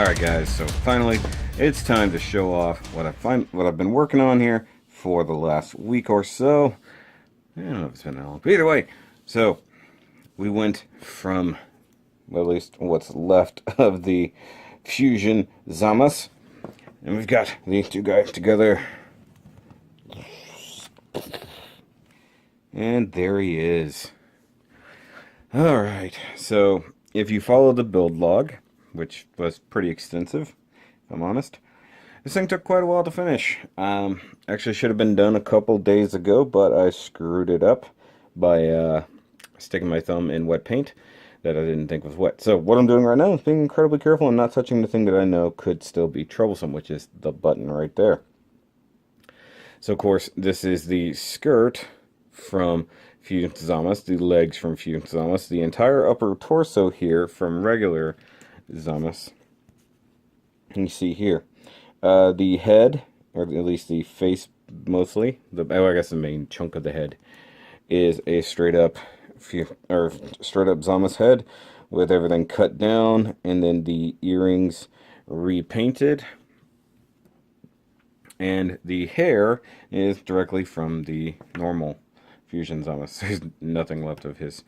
Alright guys, so finally it's time to show off what I've been working on here for the last week or so. I don't know if it's been that long, but either way, so we went from, well, at least what's left of the Fused Zamas, and we've got these two guys together. And there he is. Alright, so if you follow the build log, which was pretty extensive, if I'm honest, this thing took quite a while to finish. Actually should have been done a couple days ago, but I screwed it up by sticking my thumb in wet paint that I didn't think was wet. So what I'm doing right now is being incredibly careful and not touching the thing that I know could still be troublesome, which is the button right there. So of course, this is the skirt from Fused Zamas, the legs from Fused Zamas, the entire upper torso here from regular Zamas. You see here, the head, or at least the face mostly, I guess the main chunk of the head, is a straight up Zamas head with everything cut down, and then the earrings repainted. And the hair is directly from the normal Fused Zamas. There's nothing left of his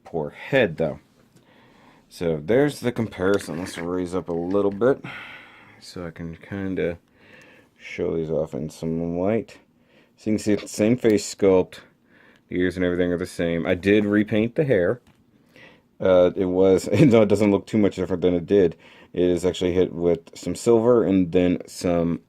poor head, though. So there's the comparison. Let's raise up a little bit so I can kind of show these off in some light. So you can see it's the same face sculpt. The ears and everything are the same. I did repaint the hair. Though it doesn't look too much different than it did, it is actually hit with some silver and then some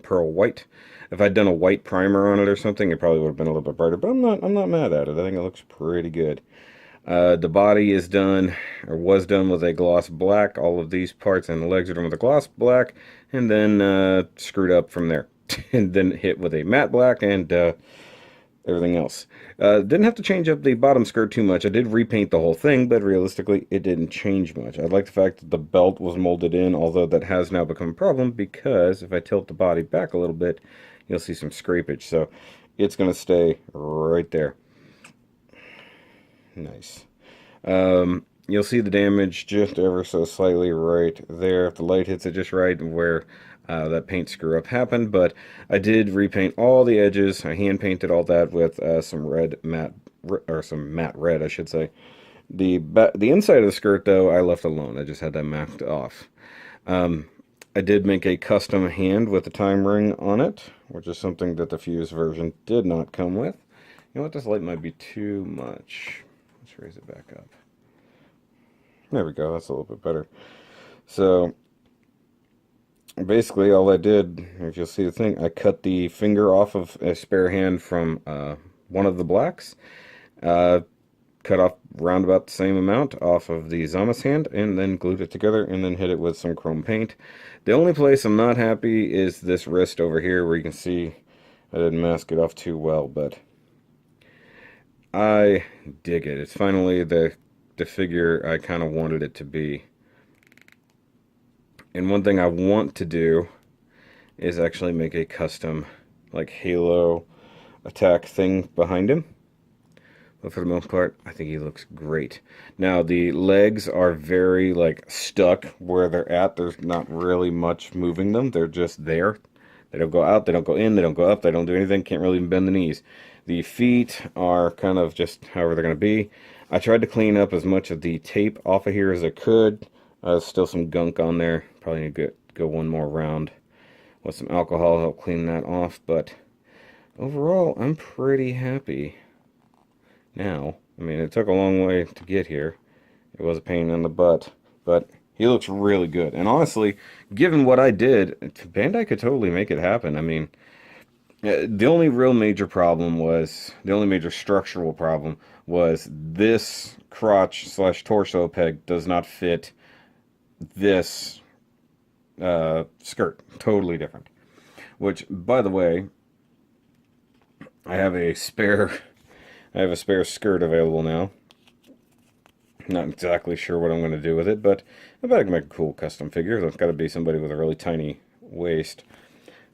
pearl white. If I'd done a white primer on it or something, it probably would have been a little bit brighter, but I'm not mad at it. I think it looks pretty good. The body is done, or was done, with a gloss black. All of these parts and the legs are done with a gloss black, and then screwed up from there. And then hit with a matte black and everything else. Didn't have to change up the bottom skirt too much. I did repaint the whole thing, but realistically, it didn't change much. I like the fact that the belt was molded in, although that has now become a problem because if I tilt the body back a little bit, you'll see some scrapage. So it's going to stay right there. Nice. You'll see the damage just ever so slightly right there. If the light hits it just right where that paint screw up happened, but I did repaint all the edges. I hand painted all that with some matte red, I should say. The inside of the skirt, though, I left alone. I just had that marked off. I did make a custom hand with a time ring on it, which is something that the Fused version did not come with. You know what? This light might be too much. Let's raise it back up. There we go. That's a little bit better. So basically, all I did, if you'll see the thing, I cut the finger off of a spare hand from one of the blacks. Cut off round about the same amount off of the Zamas hand, and then glued it together, and then hit it with some chrome paint. The only place I'm not happy is this wrist over here, where you can see I didn't mask it off too well, but I dig it. It's finally the figure I kind of wanted it to be. And one thing I want to do is actually make a custom, like, halo attack thing behind him. But for the most part, I think he looks great. Now, the legs are very, like, stuck where they're at. There's not really much moving them. They're just there. They don't go out, they don't go in, they don't go up, they don't do anything. Can't really even bend the knees. The feet are kind of just however they're going to be. I tried to clean up as much of the tape off of here as I could. Still some gunk on there. Probably need to go one more round with some alcohol to help clean that off. But overall, I'm pretty happy now. I mean, it took a long way to get here. It was a pain in the butt. But he looks really good. And honestly, given what I did, Bandai could totally make it happen. I mean, the only real major problem was, the only major structural problem was this crotch/torso peg does not fit this skirt. Totally different. Which, by the way, I have a spare skirt available now. Not exactly sure what I'm going to do with it, but I bet I can make a cool custom figure. It's got to be somebody with a really tiny waist,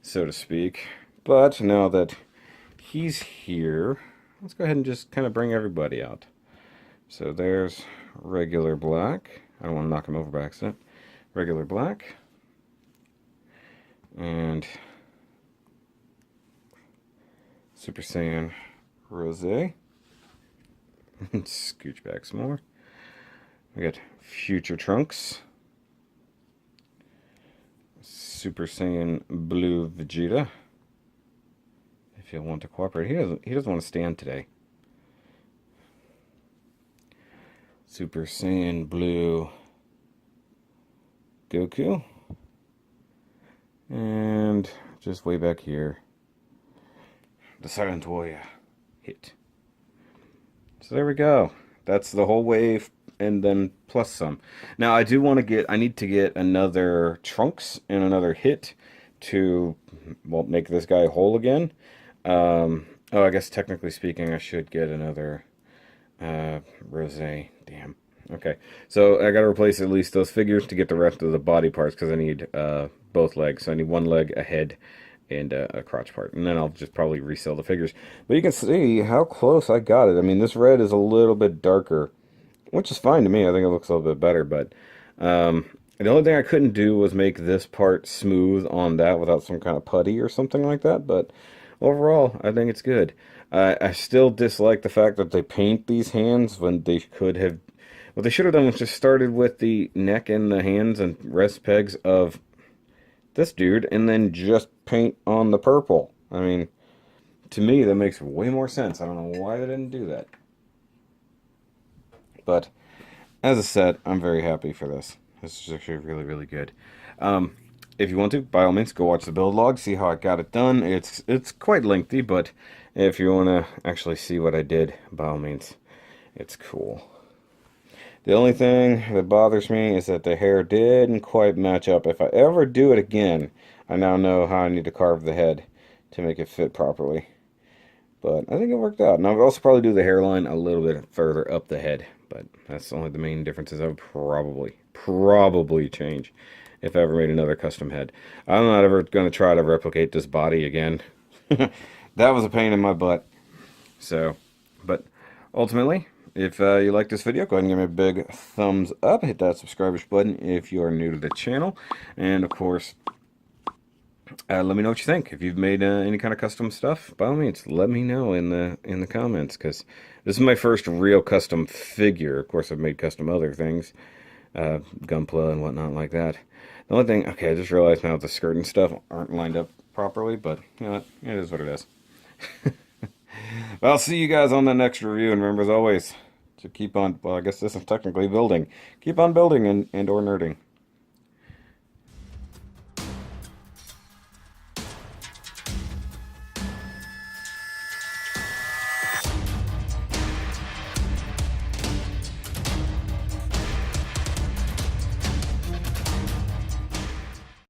so to speak. But now that he's here, let's go ahead and just kind of bring everybody out. So there's regular black. I don't want to knock him over by accident. Regular black. And Super Saiyan Rose. Scooch back some more. We got Future Trunks. Super Saiyan Blue Vegeta. If he'll want to cooperate. He doesn't want to stand today. Super Saiyan Blue Goku. And just way back here, the Silent Warrior hit. So there we go. That's the whole wave, and then plus some. Now I need to get another Trunks and another hit to, well, make this guy whole again. Oh, I guess technically speaking, I should get another Rose. Damn. Okay, so I gotta replace at least those figures to get the rest of the body parts, because I need both legs. So I need one leg, a head, and a crotch part. And then I'll just probably resell the figures. But you can see how close I got it. I mean, this red is a little bit darker, which is fine to me. I think it looks a little bit better. But the only thing I couldn't do was make this part smooth on that without some kind of putty or something like that. But overall, I think it's good. I still dislike the fact that they paint these hands when they could have... What they should have done was just started with the neck and the hands and rest pegs of this dude, and then just paint on the purple. I mean, to me, that makes way more sense. I don't know why they didn't do that. But, as I said, I'm very happy for this. This is actually really, really good. If you want to, by all means, go watch the build log, see how I got it done. It's quite lengthy, but if you want to actually see what I did, by all means, it's cool. The only thing that bothers me is that the hair didn't quite match up. If I ever do it again, I now know how I need to carve the head to make it fit properly. But I think it worked out. And I would also probably do the hairline a little bit further up the head. But that's only the main differences I would probably change if I ever made another custom head. I'm not ever going to try to replicate this body again. That was a pain in my butt. So, but ultimately... If you like this video, go ahead and give me a big thumbs up. Hit that subscribers button if you are new to the channel. And, of course, let me know what you think. If you've made any kind of custom stuff, by all means, let me know in the comments. Because this is my first real custom figure. Of course, I've made custom other things. Gunpla and whatnot like that. The only thing... Okay, I just realized now the skirt and stuff aren't lined up properly. But, you know what? It is what it is. Well, I'll see you guys on the next review. And remember, as always... So keep on, well, I guess this is technically building. Keep on building and or nerding.